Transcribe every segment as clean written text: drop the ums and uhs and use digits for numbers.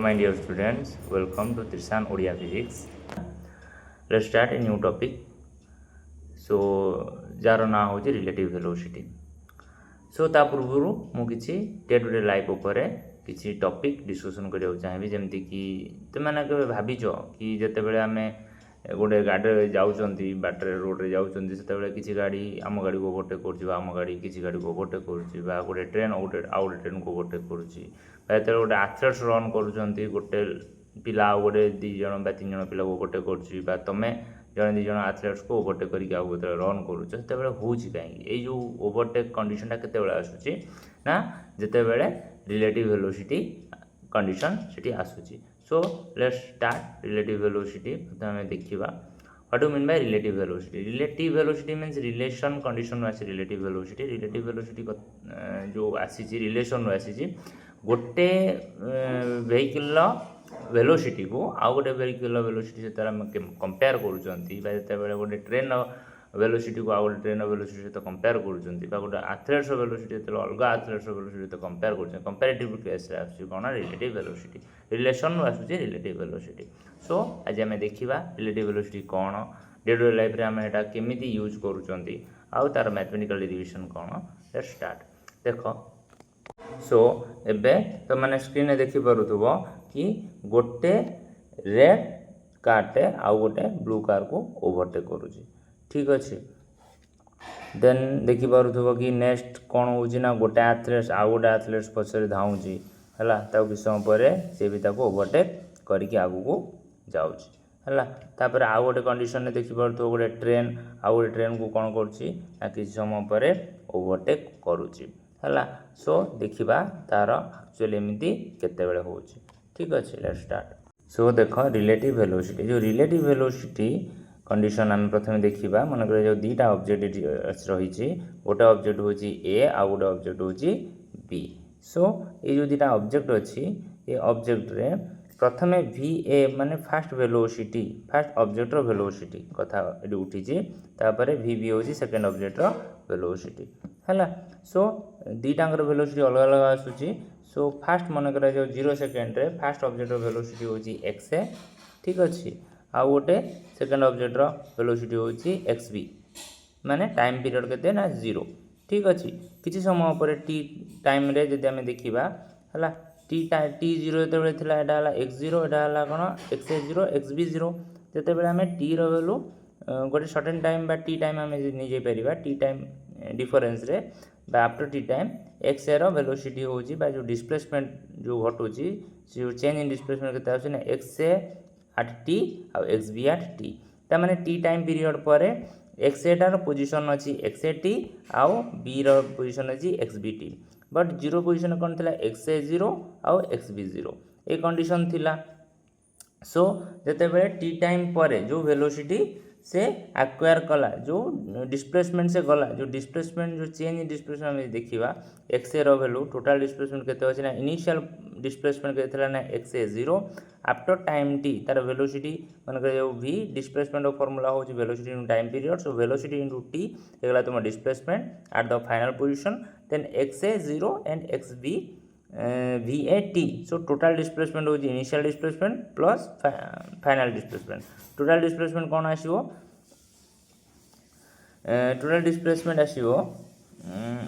my dear students, welcome to Trisan Odia Physics. Let's start a new topic. So, jar ना हो relative velocity. सो ता पूर्व मुझे day to day life उपर किसी टॉपिक डिस्कशन करने चाहिए जमती कि तुमने के भाविच कि जिते बड़े आम गोटे गाड़ी जाऊँच बाटर रोड रे जाऊँच से किसी गाड़ी आम गाड़ी को ओवरटेक करम गाड़ी किसी गाड़ी को ओवरटेक कर गोटे ट्रेन आउ गोटे ट्रेन को ओवरटेक कर गोटे आथलेट्स रन कर गोटे पिला गोटे दी जन बा 3 जन पिला को ओवरटेक कर तुम्हें जन 2 जन आथलेट्स को ओवरटेक करके रन करुचे हूँ कहीं जो ओवरटेक कंडीशन के आसूँ ना जिते बड़े रिलेटिव वेलोसिटी कंडीशन से आसूँ. So let's start relative velocity. प्रथम देखा what do mean by relative velocity. Relative velocity means relation condition आसी रिलेटिव वेलोसिटी. रिलेटिव वेलोसिटी जो आसी रिलेशन आसी गोटे वेहिकल वेलोसिटी को आउ गोटे वेहिकल वेलोसिटी से कंपेयर कर गोटे ट्रेन वेलोसिटी को आउ गोटे ट्रेन वेलोसिटी सहित कंपेयर कर गोटे आथलेट्स वेलोसिटी अलग आथलेट्स वेलोसिटी सहित कंपेयर कर कंपेरेटिव केस कौन रिलेटिव वेलोसिटी रिलेशन आसूँ रिलेटिव वेलोसिटी. सो आज आम देखा रिलेटिव वेलोसिटी कौन डे टू डे लाइफ रे आम एटा केमिति यूज करूँ आउ तार मैथमेटिकल डेरिवेशन कौन. Let's start. देख सो एबे तो मैंने स्क्रीन में देखि पारुथबो कि गोटे रेड कारटे आउ गोटे ब्लू कार को ओवरटेक करुची. ठीक अच्छे. देन देखि पारुथबो कि नेक्स्ट कौन होउची ना गोटे एथलेट्स आउ गोटे एथलेट्स पछरे धाउची हला ताको कि समय पर से भी ताको ओवरटेक करके आगु को जाउची हला. तापर आउ गोटे कंडीशन में देखि पारुथबो गोटे ट्रेन आउ गोटे ट्रेन को कौन करुची ना किसी समय पर ओवरटेक करुची हला. सो देखिबा तार एक्चुअली एमती केते बेले होउची. ठीक अच्छे. Let's start. सो देख रिलेटिव वेलोसिटी जो रिलेटिव वेलोसिटी कंडीशन आम प्रथम देखा मन कर जो दीटा ऑब्जेक्ट रही गोटे ऑब्जेक्ट हूँ ए आउ गोटे ऑब्जेक्ट हूँ बी. सो ये जो दीटा ऑब्जेक्ट अच्छी ये ऑब्जेक्ट रे प्रथम वी ए माने फास्ट वेलोसिटी फास्ट ऑब्जेक्ट रो वेलोसिटी कथा ये उठी तापर वी बी हूँ सेकेंड ऑब्जेक्ट रो वेलोसिटी है. सो दीटांगर वेलोसिटी अलग अलग आसूँ. सो फास्ट मन कर जो 0 सेकेंड रे फास्ट ऑब्जेक्ट रो वेलोसिटी हूँ एक्स ए. ठीक अच्छे. आउ गोटे सेकेंड ऑब्जेक्ट रो वेलोसिटी हूँ एक्स बी माने टाइम पीरियड केते ना 0. ठीक अच्छे. किसी समय पर टी टाइम रे जदि आम देखा है टी 0 जो एटा एक्स 0 एटा कौन एक्स ए 0 एक्स बी 0 जिते बड़े आम टी रैल्यू गोटे सर्टेन टाइम बा टी टाइम आम नहीं पार टी टाइम डिफरेन्स रे आफ्टर टी टाइम एक्स ए वेलोसिटी हूँ जो डिस्प्लेसमेंट जो घटू जो चेंज इन डिस्प्लेसमेंट के ना एक्स ए आट टी आउ एक्स बी आट टी तार टी टाइम पीरियड पर एक्स ए टार पोजिशन अच्छी एक्स ए टी आउ बी रोजिशन अच्छी x B t but 0 position कौन थी एक्स ए 0 आउ एक्स बी 0 ये कंडीशन थिला. सो जिते बड़े टी टाइम पर जो वेलोसिटी से एक्वायर कला जो डिस्प्लेसमेंट से गला जो डिस्प्लेसमेंट जो चेंज इन डिस्प्लेसमेंट में देखा X A value total displacement केते अछि ना इनिशियल डिस्प्लेसमेंट केते ना x A 0 after time T तार वेलोसिटी मन कर जो v डिस्प्लेसमेंट ऑफ फार्मूला हो velocity in time period. So velocity into t एगला तुम displacement at the final position then X A 0 and X B V A T. So total displacement हो initial displacement plus final displacement. Total displacement कौन आसो total displacement आसो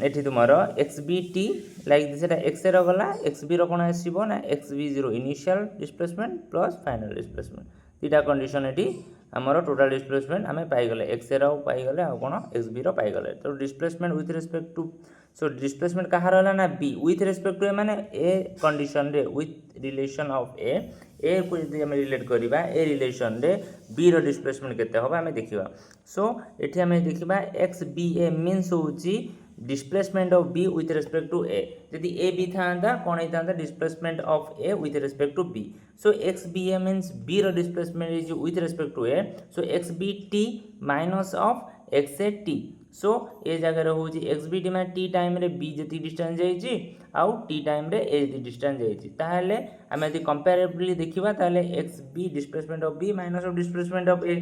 ये तुम X B T like this X A गला X B कौन आसो ना X B 0 initial displacement plus final displacement दुटा कंडीशन ये आमर टोटल डिस्प्लेसमेंट आम पाईगले एक्स ए पाईगले आउ कौन एक्स बी पाईगले. तो displacement with respect to so displacement कहार है ना B with respect to A माने ए कंडीशन रे विथ रिलेशन ऑफ ए को यदि आम रिलेट करवा ए रिलेशन रे बी रो डिस्प्लेसमेंट केते होबा आम देखिबा. सो एठी आम देखिबा एक्स बी ए मीन्स होउची displacement of B with respect to A. यदि ए बी था कौन होता displacement of A with respect to B. So X B A means B रो displacement is with respect to A. So X B T minus of X A T. So ए जगह हूँ X B T मैं T time रे B जी distance जाइए आउ T time रे ए जी डिस्टेंस जाइए आम यदि कंपेरेबली देखा X B displacement of B minus of displacement of A.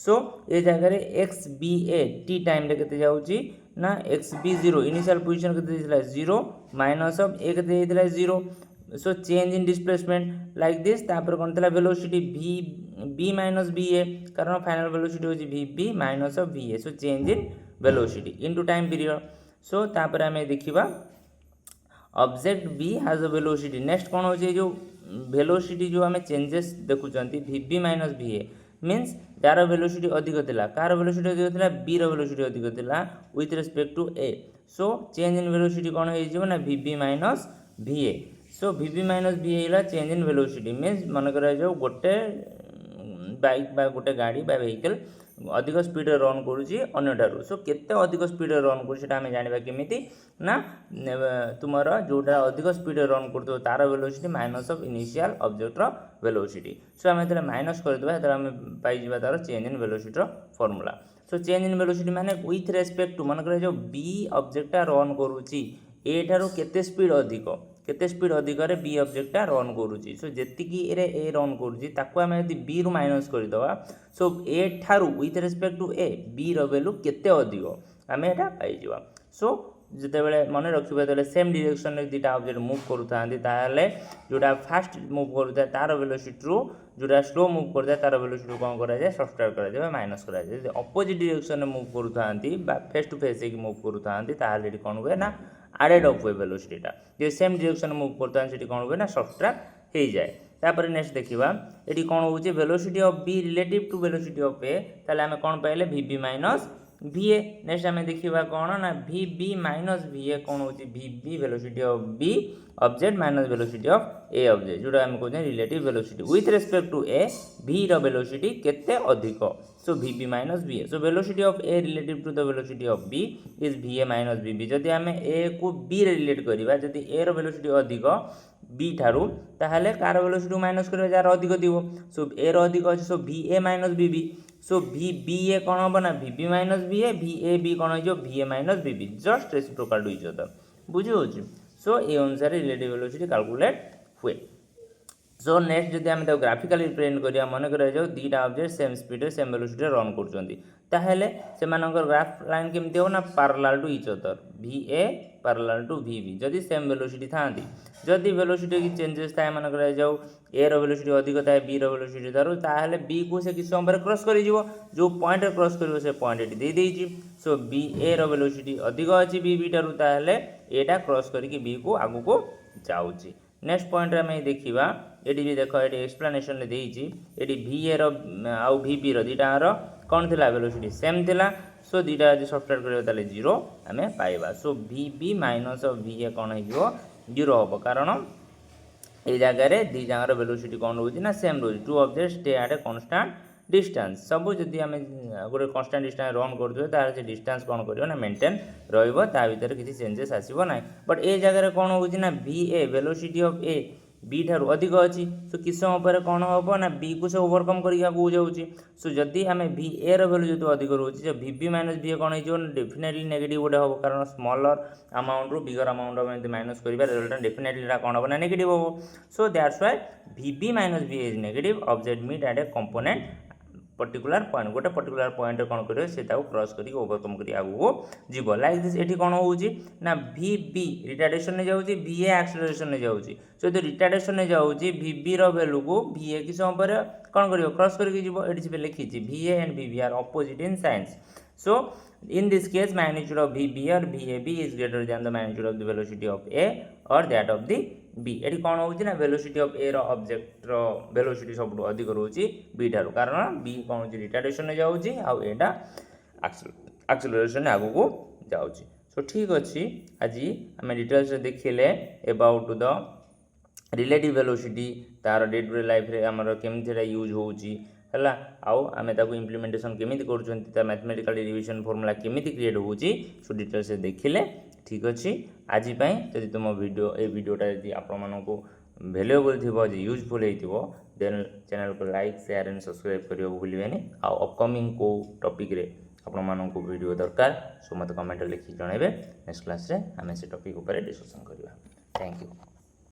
So ये जगह X B A T time रे केते जाउची ना एक्स बी 0 इनिशियल पोजीशन के 0 माइनस ऑफ ए के 0 so change in displacement like this तापर कौन था velocity v b minus va कारण फाइनल वेलोसिटी होची vb minus va so change in velocity into time period so तापर हमें देखिबा object b has a velocity next कौन होची जो वेलोसिटी जो हमें चेंजेस देखुचंती vb माइनस va मीन्स जार वेलोसिटी अधिक थिला कार वेलोसिटी अधिक थिला b रो वेलोसिटी अधिक थिला with respect to a so change in velocity कौन हो जिवो ना vb minus va so vb minus va इला चेंज इन वेलोसिटी मीन्स मन करा जो गोटे बाइक बा गोटे गाड़ी बा व्हीकल अधिक स्पीड रन करुच्ची अन्यठार सो केते अधिक स्पीड रन करा आम जाना केमी ना तुमर जोटा अधिक स्पीड रन कर तार velocity minus of initial object velocity so आम जो माइनस करदे आम पाई तार change in velocity formula so change in velocity माने विथ रेस्पेक्ट टू मन कर जो बी ऑब्जेक्टा रन करुच्ची ए ठारू केते स्पीड अधिक केते स्पीड अधिक रे बी ऑब्जेक्टा रन करुच्ची सो जेतिकी रे ए रन करुच्ची ताको आम यदि बी रु माइनस करदवा सो ए ठारू with respect to a b रो वैल्यू केते अधिक आम एटा पाई जिवा सो जितेबाला मन रखा जो सेम डिरेक्शन में दुटा ऑब्जेक्ट मूव करूँ जोटा फास्ट मूव करूँ तार वेलोसिटी जोटा स्लो मूव करता तार वेलोसिटी कौन कराए सब्सट्रैक्ट कराए माइनस कराए अपोजिट डिरेक्शन में मूव करूँ फेस टू फेस मूव करूँ कौन हुए ना एडेड अफ हुए वेलोसिटीटा जो सेम डिरेक्शन में मूव करता कौन हुए ना सब्सट्रैक्ट हो जाए तापर नेक्स्ट देखा ये कौन हो velocity of B relative to velocity of A ताले आम कौन पाइले vb माइनस va नेक्स्ट आम देखा कौन ना vb माइनस va कौन हो vb velocity of b object minus velocity of a object जोटा आम कहते relative velocity with respect to a v रो वेलोसिटी केते अधिक so vb minus va so velocity of a relative to the velocity of b is va minus vb जदि आम a को b रे रिलेट करिबा जदि a रो वेलोसिटी अधिक b ठारू ताहले कार वेलोसिटी माइनस करिबा जार अधिक दिबो सो a रो अधिक अछि सो va माइनस vb सो vba कौन हम ना vb माइनस va vab कौन हो va minus vb just reciprocal to each other बुझी होची सो ए अनुसार रिलेटिव वेलोसिटी कैलकुलेट हुए सो नेक्स्ट जदि आम ग्राफिकली रिप्रेजेंट करिया मन करा जाओ दीटा object same speed same velocity run करछंती ताहेले सेमानकर ग्राफ लाइन केमती हो ना parallel to each other va parallel to vb जदि सेम वेलोसिटी थांती जदि वेलोसिटी की चेंजेस थाए मन करा जाओ ए रो वेलोसिटी अधिक थाए बी रो वेलोसिटी थारू ताहेले बी को से किस समय क्रॉस करि जिवो जो पॉइंट क्रॉस करिवो से पॉइंट एटी दे देइची सो बी ए रो वेलोसिटी अधिक अछि bb ठारू ताहेले एटा क्रॉस करिकि बी को आगु को जाउची नेक्स्ट पॉइंट रे मैं देखिबा एडी भी देखो एडी एक्सप्लेनेशन ले देइची एडी va रो आउ vb रो दीटा रो कौन थिला वेलोसिटी सेम थिला सो दीटा जे सब्ट्रैक्ट करियो ताले 0 हमें पाइबा सो vb माइनस va कौन हो 0 होबो कारण ए जगह रे दी जगह रो वेलोसिटी कौन होची ना सेम रोज two object stay at a constant distance सब जदि आम गोटे कांस्टेंट डिस्टेंस रन करदे तार से डिस्टेंस कौन करियो ना मेंटेन रहइबो ता भीतर किसी चेंजेस आसीबो ना बट ए जगह रे कौन होची ना va velocity of a b ठारू अधिक अच्छी सो किस समय पर कौन हम ना बी को से ओवरकम करके जाऊँगी सो जदि आम भी ए रेलू जो अधिक रोचे vb माइनस va कौन हो डेफिनेटली नेगेटिव गोटे हम कारण स्मॉलर अमाउंट रू बिगर अमाउंट माइनस कर रिजल्ट डेफिनेटली कौन हम ना नेगेटिव हम so that's why vb minus va is negative object meet at a component particular point गोटे पर्टिकुलर पॉइंट कौन करेंगे से क्रॉस करके ओवरकम कर आगू जीव लाइक दिस ये कौन हो vb रिटार्डेशन में जाऊँगी va एक्सेलरेशन में जाऊँगी सो जो रिटार्डेशन में जाऊँगी vb रो वैल्यू को va कि समय पर कौन कर क्रॉस करके जीव ये लिखी va and vb are opposite in science so in this case magnitude of vb or vab is greater than the magnitude of the velocity of a or that of the b at कौन हो ना velocity of a रो object रो velocity सब अधिक रोची B ठारू कारण B कौन हो रिटार्डेशन में जाऊँगी आउ एटा एक्सेलरेशन आगु को जाऊँगी सो ठीक अच्छी आज आम डिटेल्स देखिले अबाउट द रिलेटिव वेलोसिटी तार डे टू डे लाइफ रे हमर केमथि यूज होउची हला आउ आमे ताको इम्प्लीमेंटेशन केमिति करछंती ता मैथमेटिकल डेरिवेशन फार्मूला केमिति क्रिएट होउची सो डिटेल्स देखिले ठीक अछि आज पई जदि तुम वीडियो ए वीडियोटा जदि आपण मानको वैल्यूएबल थिबो जे यूजफुल हेतिबो देन चैनल को लाइक शेयर एंड सब्सक्राइब करियो भूलिबेनी आउ अपकमिंग को टॉपिक रे आपण मानको वीडियो दरकार सो मत कमेंट लिखि जणाइबे नेक्स्ट क्लास रे हमें से टॉपिक ऊपर डिस्कशन करिया थैंक यू।